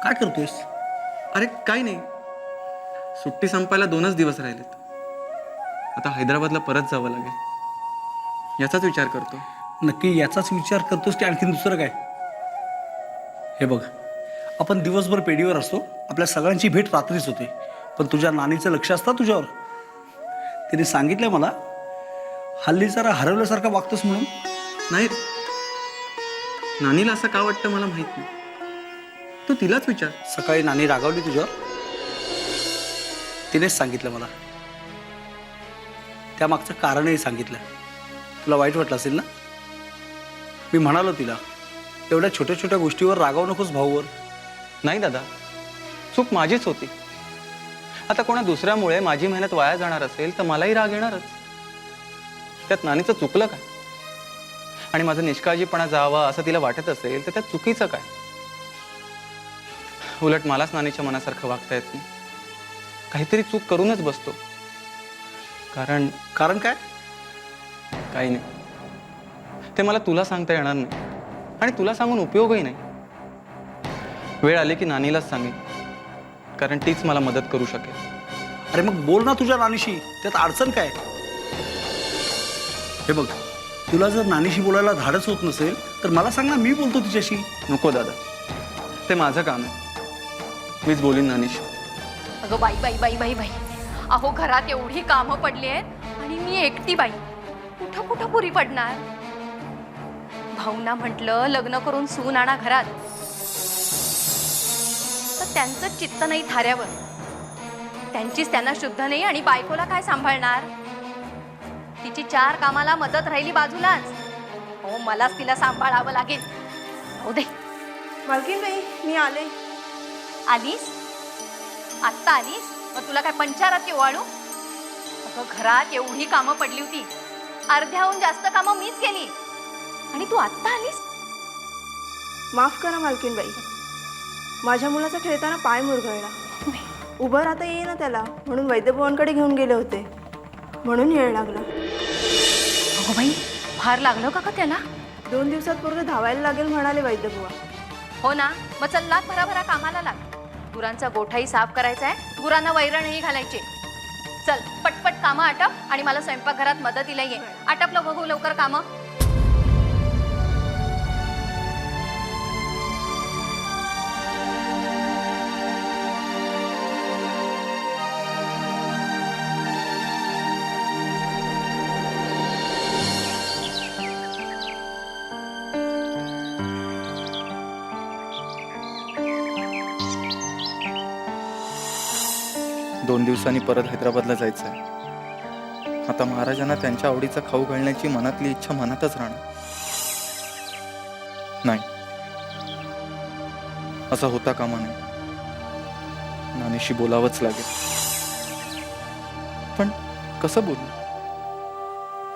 काय करतोयस? अरे काही नाही, सुट्टी संपायला 2च दिवस राहिलेत. आता हैदराबादला परत जावं लागेल याचाच विचार करतो. नक्की याचाच विचार करतोस की आणखीन दुसरं काय? हे बघ, आपण दिवसभर पेढीवर असतो, आपल्या सगळ्यांची भेट रात्रीच होते, पण तुझ्या नानीचं लक्ष असतं तुझ्यावर. तिने सांगितलं मला, हल्ली जरा हरवल्यासारखं वागतोस म्हणून. नाही रे, नानीला असं का वाटतं मला माहित नाही. तू तिलाच विचार. सकाळी नानी रागावली तुझ्यावर, तिनेच सांगितलं मला. त्यामागचं कारणही सांगितलं. तुला वाईट वाटलं असेल ना? मी म्हणालो तिला, एवढ्या छोट्या छोट्या गोष्टीवर रागावू नकोस भाऊवर. नाही दादा, चूक माझीच होती. आता कोणा दुसऱ्यामुळे माझी मेहनत वाया जाणार असेल तर मलाही राग येणारच. त्यात नानीचं चुकलं काय? आणि माझा निष्काळजीपणा जावा असं तिला वाटत असेल तर त्यात चुकीचं काय? उलट मलाच नानीच्या मनासारखं वागता येत नाही. काहीतरी चूक करूनच बसतो. कारण कारण काय? काही नाही, ते मला तुला सांगता येणार नाही आणि तुला सांगून उपयोगही नाही. वेळ आली की नानीलाच सांगेन, कारण तीच मला मदत करू शकेल. अरे मग बोल ना तुझ्या नानीशी, त्यात अडचण काय? हे बघ, तुला जर नानीशी बोलायला धाडच होत नसेल तर मला सांग ना, मी बोलतो तिच्याशी. नको दादा, ते माझं काम आहे. मीच बोलीन नानीशी. अगं बाई बाई बाई बाई बाई, अहो घरात एवढी कामं पडली आहेत आणि मी एकटी बाई, कुठं कुठं पुरी पडणार. भाऊंना म्हटलं लग्न करून सून आणा घरात, तर त्यांचं चित्त नाही थाऱ्यावर. त्यांचीच त्यांना शुद्ध नाही आणि बायकोला काय सांभाळणार. तिची 4 कामाला मदत राहिली बाजूलाच. हो, मलाच तिला सांभाळावं लागेल. हो दे. मालकीनबाई, मी आले. आलीस? आत्ता आलीस? मग तुला काय पंचारात की वाळू? अगं घरात एवढी कामं पडली होती, अर्ध्याहून जास्त कामं मीच केली आणि तू आत्ता आलीस? माफ करा मालकीनबाई, माझ्या मुलाचा खेळताना पाय मुरगळला. उभं राहता येईना त्याला, म्हणून वैद्यभवांकडे घेऊन गेले होते, म्हणून येळ लागला. अगं बाई, फार लागलं का त्याला? 2 दिवसात पूर्ण धावायला लागेल म्हणाले वैद्यभुवा. हो ना, मग चल लाग, भराभरा कामाला लाग. गुरांचा गोठाही साफ करायचा आहे, गुरांना वैरणही घालायचे. चल पटपट कामं आटप आणि मला स्वयंपाकघरात मदतीला ये. आटपलं बघू लवकर कामं. दोन दिवसांनी परत हैदराबादला जायचं आहे. आता महाराजांना त्यांच्या आवडीचा खाऊ घालण्याची मनातली इच्छा मनातच राहणार नाही. असं होता कामा नये. नानीशी बोलावंच लागेल. पण कसं बोलू?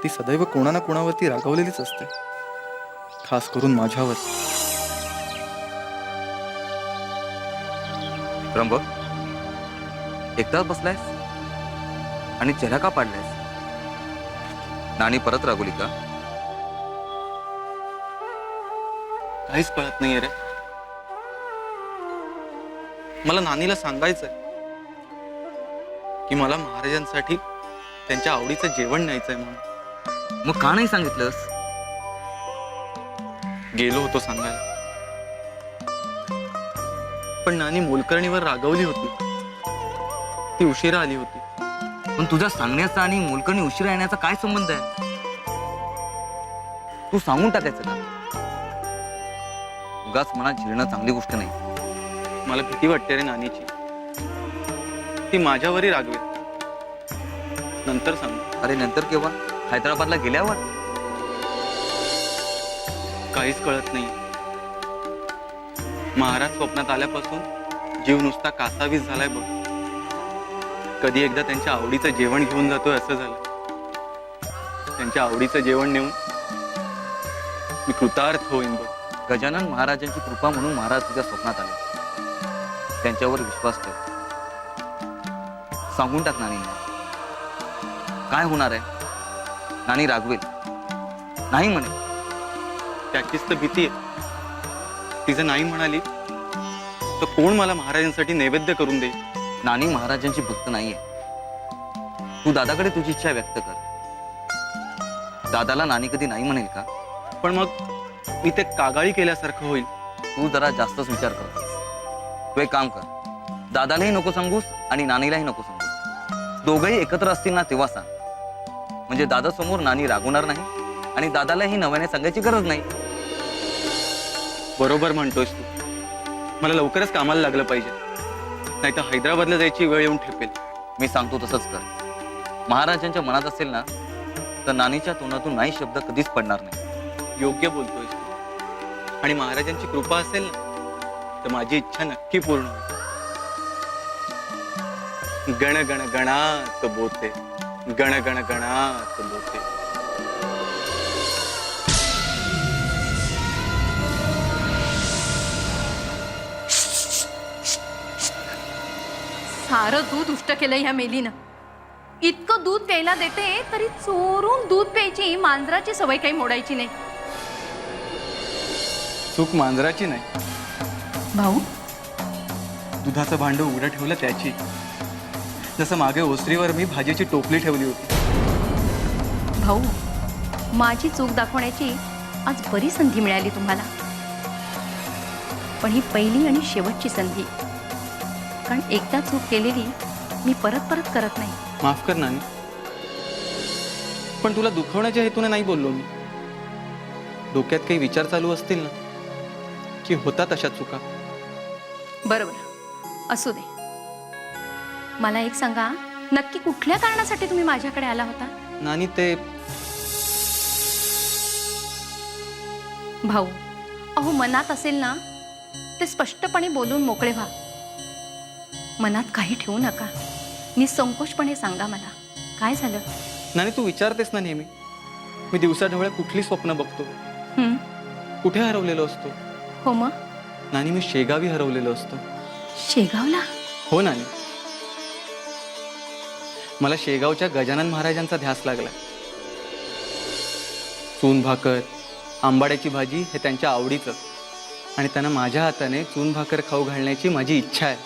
ती सदैव कोणा ना कोणावरती रागावलेलीच असते, खास करून माझ्यावर. त्र्यंबक, एकटाच बसलायस आणि चेहरा का पाडलायस? नानी परत रागवली का? काहीच कळत नाहीये रे. मला नानीला सांगायचंय की मला महाराजांसाठी त्यांच्या आवडीचं जेवण न्यायचंय म्हणून. मग का नाही सांगितलंस? गेलो होतो सांगायला, पण नानी मोलकर्णीवर रागवली होती. ती उशिरा आली होती. पण तुझ्या सांगण्याचा आणि मोलकर्णी उशिरा येण्याचा काय संबंध आहे? तू सांगून टाकायचं का? उगाच मनात झिरणं चांगली गोष्ट नाही. मला भीती वाटते रे नानीची. ती माझ्यावरही रागवेल. नंतर सांग. अरे नंतर केव्हा? हैदराबादला गेल्यावर? काहीच कळत नाही. महाराज स्वप्नात आल्यापासून जीव नुसता कासावीस झालाय बघ. कधी एकदा त्यांच्या आवडीचं जेवण घेऊन जातोय असं झालं. त्यांच्या आवडीचं जेवण नेऊन मी कृतार्थ होईन बघ. गजानन महाराजांची कृपा म्हणून महाराज तुझ्या स्वप्नात आले. त्यांच्यावर विश्वास ठेव. सांगून टाक नानींना. काय होणार आहे? नानी रागवेल नाही म्हणे. त्याचीच तर भीती आहे. तिचं नाही म्हणाली तर कोण मला महाराजांसाठी नैवेद्य करून देईल? नानी महाराजांची भक्त नाहीये. तू दादाकडे तुझी इच्छा व्यक्त कर. दादाला नानी कधी नाही म्हणेल का? पण मग मी ते कागाळी केल्यासारखं होईल. तू जरा जास्तच विचार करतोस. तू एक काम कर, दादालाही नको सांगूस आणि नानीलाही नको सांगूस. दोघंही एकत्र असतील ना तेव्हा सांग. म्हणजे दादा समोर नानी रागवणार नाही आणि दादालाही नव्याने सांगायची गरज नाही. बरोबर म्हणतोयस तू. मला लवकरच कामाला लागलं पाहिजे, नाही तर हैदराबादला जायची वेळ येऊन ठेपेल. मी सांगतो तसंच कर. महाराजांच्या मनात असेल ना तर नानीच्या तोंडातून नाही शब्द कधीच पडणार नाही. योग्य बोलतोयस तू. आणि महाराजांची कृपा असेल ना तर माझी इच्छा नक्की पूर्ण होईल. गण गण गणात बोते, गण गण गणात बोते. सारं दूध उष्ट केलं ह्या मेलीनं. इतकं दूध प्यायला देते तरी चोरून दूध प्यायची मांजराची सवय काही मोडायची नाही. चूक मांजराची नाही, भाऊ, दुधाचं भांड उघडं ठेवलं त्याची. जसं मागे ओसरीवर मी भाजीची टोपली ठेवली होती. भाऊ, माझी चूक दाखवण्याची आज बरी संधी मिळाली तुम्हाला. पण ही पहिली आणि शेवटची संधी. कारण एकदा चूक केलेली मी परत परत करत नाही. माफ कर नानी, पण तुला दुखवण्याच्या हेतूने नाही बोललो मी. डोक्यात काही विचार चालू असतील ना की होतात अशा चुका. बरोबर, असू दे. मला एक सांगा, नक्की कुठल्या कारणासाठी तुम्ही माझ्याकडे आला होता? नानी ते भाऊ, अहो मनात असेल ना ते स्पष्टपणे बोलून मोकळे व्हा. मनात काही ठेवू नका. निसंकोचपणे सांगा मला काय झालं. नानी तू विचारतेस ना नेहमी. मी दिवसाढवळ्या कुठली स्वप्न बघतो, कुठे हरवलेलो असतो. हो मग? नानी मी शेगावी हरवलेलो असतो. शेगावला? हो नानी, मला शेगावच्या गजानन महाराजांचा ध्यास लागला. चून भाकर, आंबाड्याची भाजी हे त्यांच्या आवडीचं आणि त्यांना माझ्या हाताने चून भाकर खाऊ घालण्याची माझी इच्छा आहे.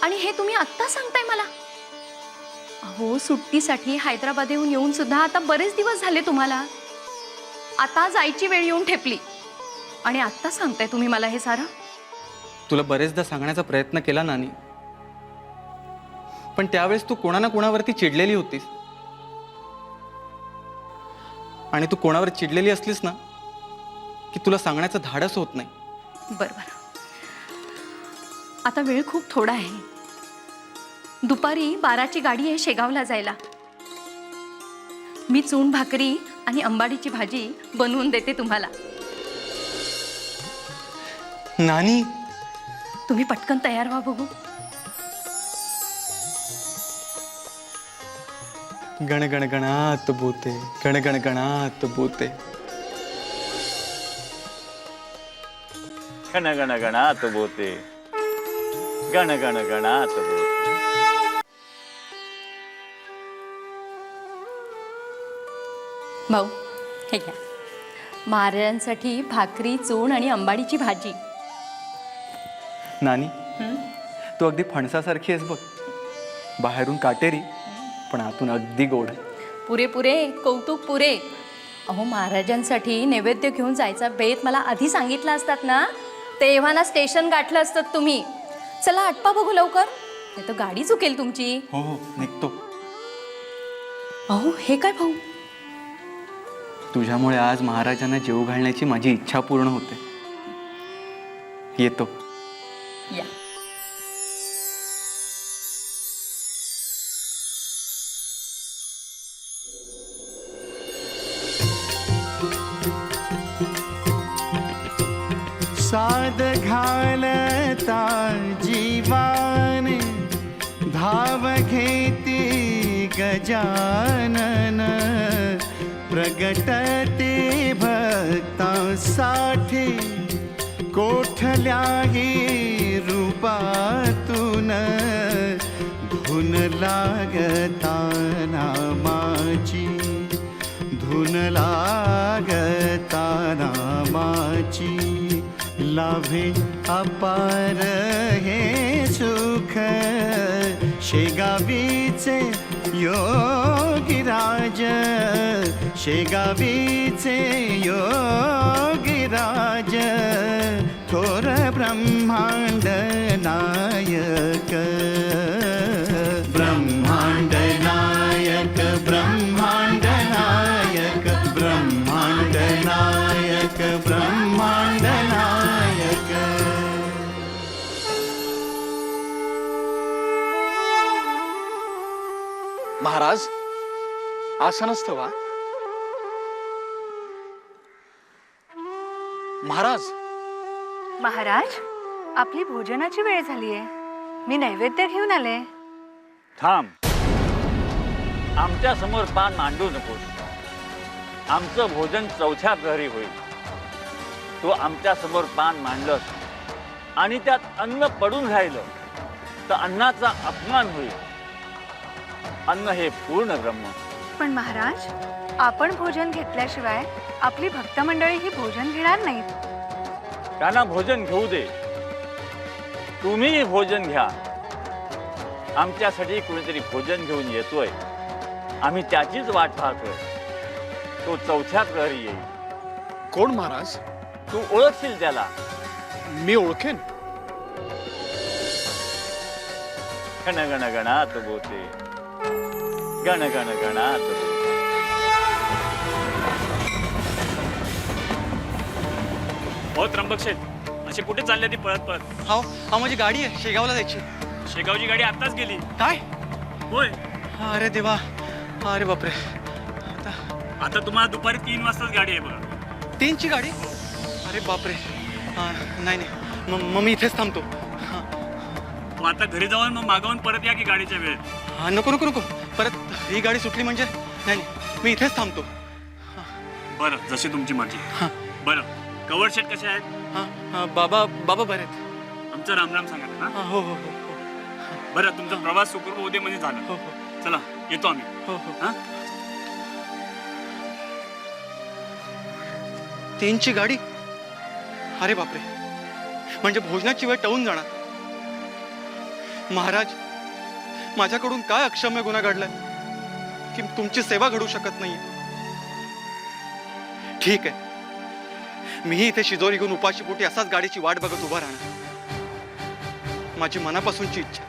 आणि हे तुम्ही आत्ता सांगताय मला? अहो, सुट्टीसाठी हैदराबादहून येऊन सुद्धा आता बरेच दिवस झाले तुम्हाला. आता जायची वेळ येऊन ठेपली आणि आत्ता सांगताय तुम्ही मला हे सारं? तुला बरेचदा सांगण्याचा प्रयत्न केला नानी, पण त्यावेळेस तू कोणा ना कोणावरती चिडलेली होतीस. आणि तू कोणावर चिडलेली असलीस ना की तुला सांगण्याचं धाडस होत नाही. बरोबर. आता वेळ खूप थोडा आहे. दुपारी 12ची गाडी आहे शेगावला जायला. मी चून भाकरी आणि आंबाडीची भाजी बनवून देते तुम्हाला. नानी, तुम्ही पटकन तयार व्हा बघू. गण गण गणात बोते, गण गण गणात बोते. गण गण गणात बोते, गण गण गणात बोते. भाऊ, हे घ्या. महाराजांसाठी भाकरी, चूण आणि आंबाडीची भाजी. नानी, तू अगदी फणसासारखी आहेस बघ. बाहेरून काटेरी पण आतून अगदी गोड. पुरे पुरे, कौतुक पुरे. अहो, महाराजांसाठी नैवेद्य घेऊन जायचा बेत मला आधी सांगितला असतात ना, तेव्हा ना स्टेशन गाठलं असतं तुम्ही. चला आटपा बघू लवकर, नाही तर गाडी चुकेल तुमची. हो हो, निघतो. अहो, हे काय भाऊ? तुझ्यामुळे आज महाराजांना जेवू घालण्याची माझी इच्छा पूर्ण होते. येतो. या. साद घालता जीवान धाव घेती गजानन प्रगटते भक्तांसाठी कोठल्याही रूपातून धुन लागता नामाची धुन लागता नामाची लाभे अपार हे सुख शेगावीचे योगीराज शेगावीचे योगीराज थोर ब्रह्मांड नायक ब्रह्मांड नायक ब्रह्मांड नायक ब्रह्मांड नायक ब्रह्मांड नायक महाराज असं नसतं वा महाराज. महाराज, आपली भोजनाची वेळ झालीये. मी नैवेद्य घेऊन आले. थांब. आमच्या समोर पान मांडू नकोस. आमचं भोजन चौथ्या प्रहरी होईल. तू आमच्या समोर पान मांडलंस आणि त्यात अन्न पडून राहिलं तर अन्नाचा अपमान होईल. अन्न हे पूर्ण ब्रह्म. पण महाराज, आपण भोजन घेतल्याशिवाय आपली भक्त मंडळी ही भोजन घेणार नाहीत. त्यांना भोजन घेऊ दे. तुम्ही भोजन घ्या. आमच्यासाठी कुणीतरी भोजन घेऊन येतोय. आम्ही त्याचीच वाट पाहतोय. तो चौथ्या प्रहरी येईल. कोण महाराज? तू ओळखशील त्याला. मी ओळखेन. गण गण गणात बोते गण गण गणात बोते. हो त्र्यंबक शेठ, अशी कुठे चालली ती पळत पळत? हा माझी गाडी आहे, शेगावला जायची. शेगावची गाडी आताच गेली. काय? होय. अरे देवा, अरे बापरे. आता तुम्हाला दुपारी 3 वाजताच गाडी आहे बघा. 3ची गाडी? अरे बापरे. नाही नाही, मग मी इथेच थांबतो. मग आता घरी जाऊन मग मागवून परत या की गाडीच्या वेळेत. हा नको नको नको, परत ही गाडी सुटली म्हणजे नाही, मी इथेच थांबतो. बरं, जशी तुमची मर्जी. बरं, कवर शेट कसे आहेत? हा बाबा बरे आहेत. आमचं रामराम सांगा ना. हो हो हो बरं, तुमचा प्रवास सुखरूप होऊ दे म्हणजे झालं. हो हो चला, येतो आम्ही. हो हो. हा, 3ची गाडी? अरे बापरे, म्हणजे भोजनाची वेळ टळून जाणार. महाराज, माझ्याकडून काय अक्षम्य गुन्हा घडलाय की तुमची सेवा घडू शकत नाही? ठीक आहे, मीही इथे शिजोरी घेऊन उपाशी पोटी असाच गाडीची वाट बघत उभा राहणार. माझी मनापासूनची इच्छा,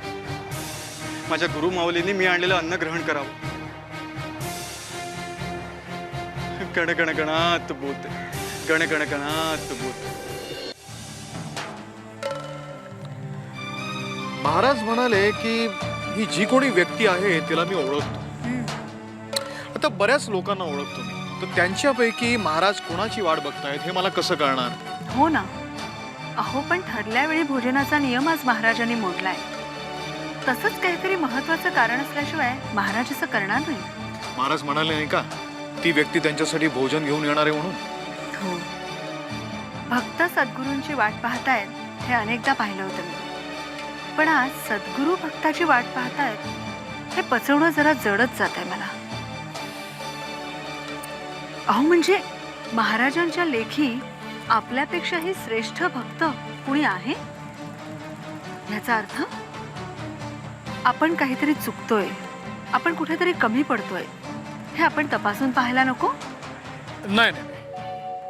माझ्या गुरु माऊलींनी मी आणलेलं अन्न ग्रहण करावं. गण गण गणात बोत गण गण गणात बोत. महाराज म्हणाले की ही जी कोणी व्यक्ती आहे तिला मी ओळखतो. आता बऱ्याच लोकांना ओळखतो मी, तर त्यांच्यापैकी महाराज कोणाची वाट बघतायत हे मला कसं कळणार? हो ना. अहो, पण ठरल्या वेळी भोजनाचा नियम आज महाराजांनी मोडलाय. तसंच काहीतरी महत्वाचं कारण असल्याशिवाय महाराज असं करणार नाही. महाराज म्हणाले नाही का ती व्यक्ती त्यांच्यासाठी भोजन घेऊन येणार आहे म्हणून? हो, भक्त सद्गुरूंची वाट पाहतायत हे अनेकदा पाहिलं होतं मी. पण आज सद्गुरू भक्ताची वाट पाहतायत हे पचवणं जरा जडच जात आहे मला. अहो, म्हणजे महाराजांच्या लेखी आपल्यापेक्षाही श्रेष्ठ भक्त कुणी आहे? याचा अर्थ आपण काहीतरी चुकतोय, आपण कुठेतरी कमी पडतोय. हे आपण तपासून पाहायला नको? नाही नाही,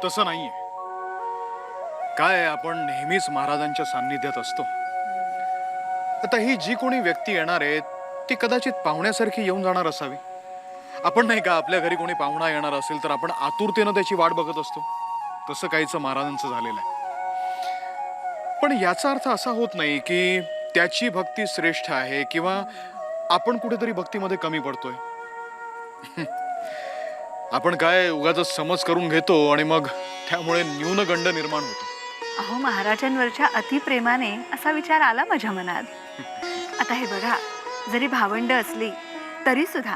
तसं नाहीये. काय, आपण नेहमीच महाराजांच्या सान्निध्यात असतो. आता ही जी कोणी व्यक्ती येणार आहे ती कदाचित पाहुण्यासारखी येऊन जाणार असावी. आपण नाही का आपल्या घरी कोणी पाहुणा येणार असेल तर आपण आतुरतेनं त्याची वाट बघत असतो. तसं काहीच महाराजांचं झालेलं आहे. पण याचा अर्थ असा होत नाही की त्याची भक्ती श्रेष्ठ आहे किंवा आपण कुठेतरी भक्तीमध्ये कमी पडतोय. आपण काय उगाच समज करून घेतो आणि मग त्यामुळे न्यूनगंड निर्माण होतो. अहो, महाराजांवरच्या अतिप्रेमाने असा विचार आला माझ्या मनात. आता हे बघा, जरी भावंड असली तरी सुद्धा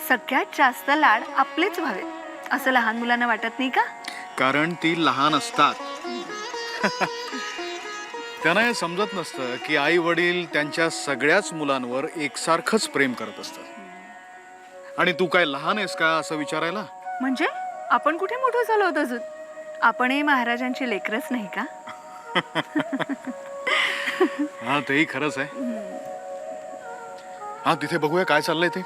सगळ्यात जास्त लाड आपलेच व्हावेत असं लहान मुलांना वाटत नाही का? कारण ती लहान असतात. त्यांना हे समजत नसतं की आई वडील त्यांच्या सगळ्याच मुलांवर एकसारखंच प्रेम करत असतात. आणि तू काय लहान आहेस का असं विचारायला? म्हणजे आपण कुठे मोठं झालो होतो अजून? आपणही महाराजांची लेकरच नाही का? हा तेही खरंच आहे. हा तिथे बघूया काय चाललंय ते.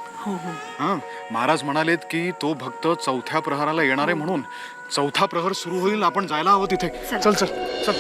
हा महाराज म्हणालेत की तो भक्त 4थ्या प्रहराला येणार आहे, म्हणून 4था प्रहर सुरू होईल, आपण जायला हवं तिथे. चल चल चल.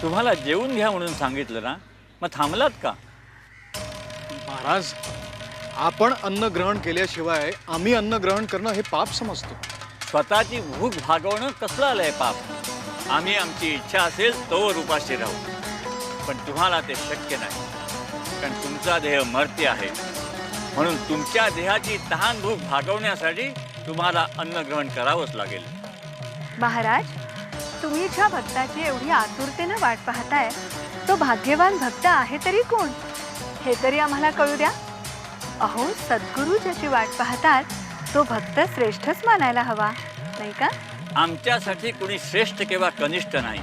तुम्हाला जेवून घ्या म्हणून सांगितलं ना, मग थांबलात का? महाराज, आपण अन्न ग्रहण केल्याशिवाय आम्ही अन्न ग्रहण करणं हे पाप समजतो. स्वतःची भूक भागवणं कसलं आलंय पाप? आम्ही आमची इच्छा असेल तोवर उपाशी राहू, पण तुम्हाला ते शक्य नाही, कारण तुमचा देह मर्त्य आहे. म्हणून तुमच्या देहाची तहान भूक भागवण्यासाठी तुम्हाला अन्न ग्रहण करावंच लागेल. महाराज, तुम्ही ज्या भक्ताची एवढी आतुरतेनं वाट पाहताय तो भाग्यवान भक्त आहे तरी कोण, हे तरी आम्हाला कळू द्या. अहो, सद्गुरू ज्याची वाट पाहतात तो भक्त श्रेष्ठच मानायला हवा, नाही का? आमच्यासाठी कुणी श्रेष्ठ किंवा कनिष्ठ नाही,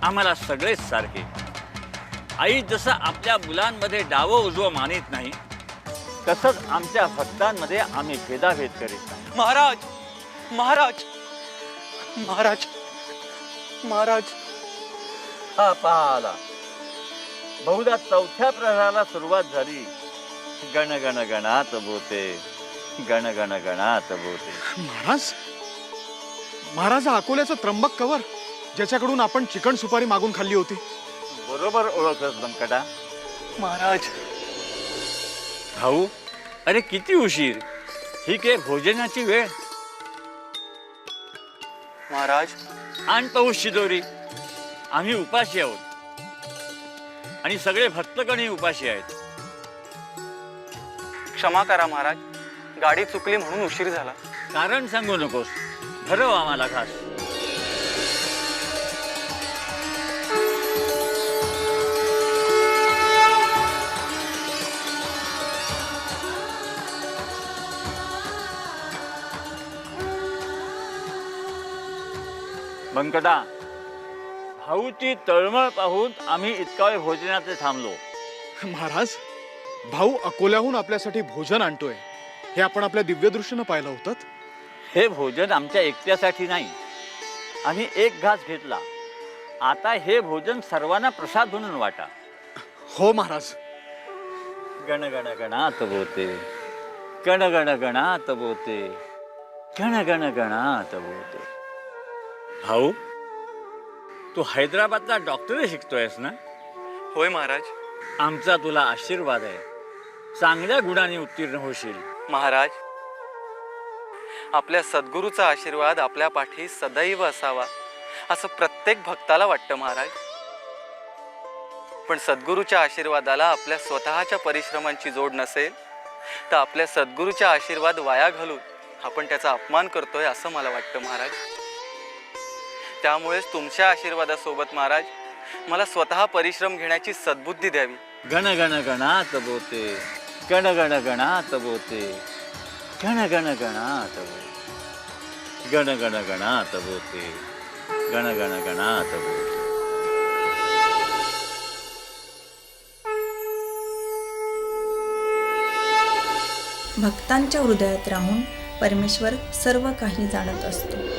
आम्हाला सगळेच सारखे. आई जसं आपल्या मुलांमध्ये डावं उजवं मानित नाही, तसंच आमच्या भक्तांमध्ये आम्ही भेदाभेद करीत नाही. महाराज, महाराज, महाराज, महाराज. हा पहा आला. बहुधा 4थ्या प्रहराला सुरुवात झाली. गण गण गणात बोते, गण गण गणात बोते. महाराज, महाराज हा अकोल्याचं त्र्यंबक कवर ज्याच्याकडून आपण चिकन सुपारी मागून खाल्ली होती. बरोबर ओळखलंस व्यंकटा. महाराज, भाऊ, अरे किती उशीर, ही काय भोजनाची वेळ. महाराज, आण पाहू शिदोरी. आम्ही उपाशी आहोत आणि सगळे भक्तगणही उपाशी आहेत. क्षमा करा महाराज, गाडी चुकली म्हणून उशीर झाला. कारण सांगू नकोस, भरव आम्हाला घास. व्यंकटा, भाऊची तळमळ पाहून आम्ही इतका वेळ भोजनाचे थांबलो. महाराज, भाऊ अकोल्याहून आपल्यासाठी भोजन आणतोय हे आपण आपल्या दिव्यदृष्टीनं पाहिलं होतं. हे भोजन आमच्या एकट्यासाठी नाही, आम्ही एक घास घेतला. आता हे भोजन सर्वांना प्रसाद म्हणून वाटा. हो महाराज. गण गण गणात बोते, गण गण गणात बोते, गण गण गणात बोते. भाऊ, तू हैदराबादला डॉक्टरी शिकतोयस ना? होय महाराज. आमचा तुला आशीर्वाद आहे, चांगल्या गुणाने उत्तीर्ण होशील. महाराज, आपल्या सद्गुरूचा आशीर्वाद आपल्या पाठी सदैव असावा असं प्रत्येक भक्ताला वाटतं महाराज. पण सद्गुरूच्या आशीर्वादाला आपल्या स्वतःच्या परिश्रमांची जोड नसेल तर आपल्या सद्गुरूचा आशीर्वाद वाया घालून आपण त्याचा अपमान करतोय असं मला वाटतं महाराज. त्यामुळेच तुमच्या आशीर्वादासोबत महाराज मला स्वतः परिश्रम घेण्याची सद्बुद्धी द्यावी. गण गण गणात बोते, गण गण गणात बोते, गण गण गणात बोते, गण गण गणात बोते, गण गण गणात बोते. भक्तांच्या हृदयात राहून परमेश्वर सर्व काही जाणत असतो.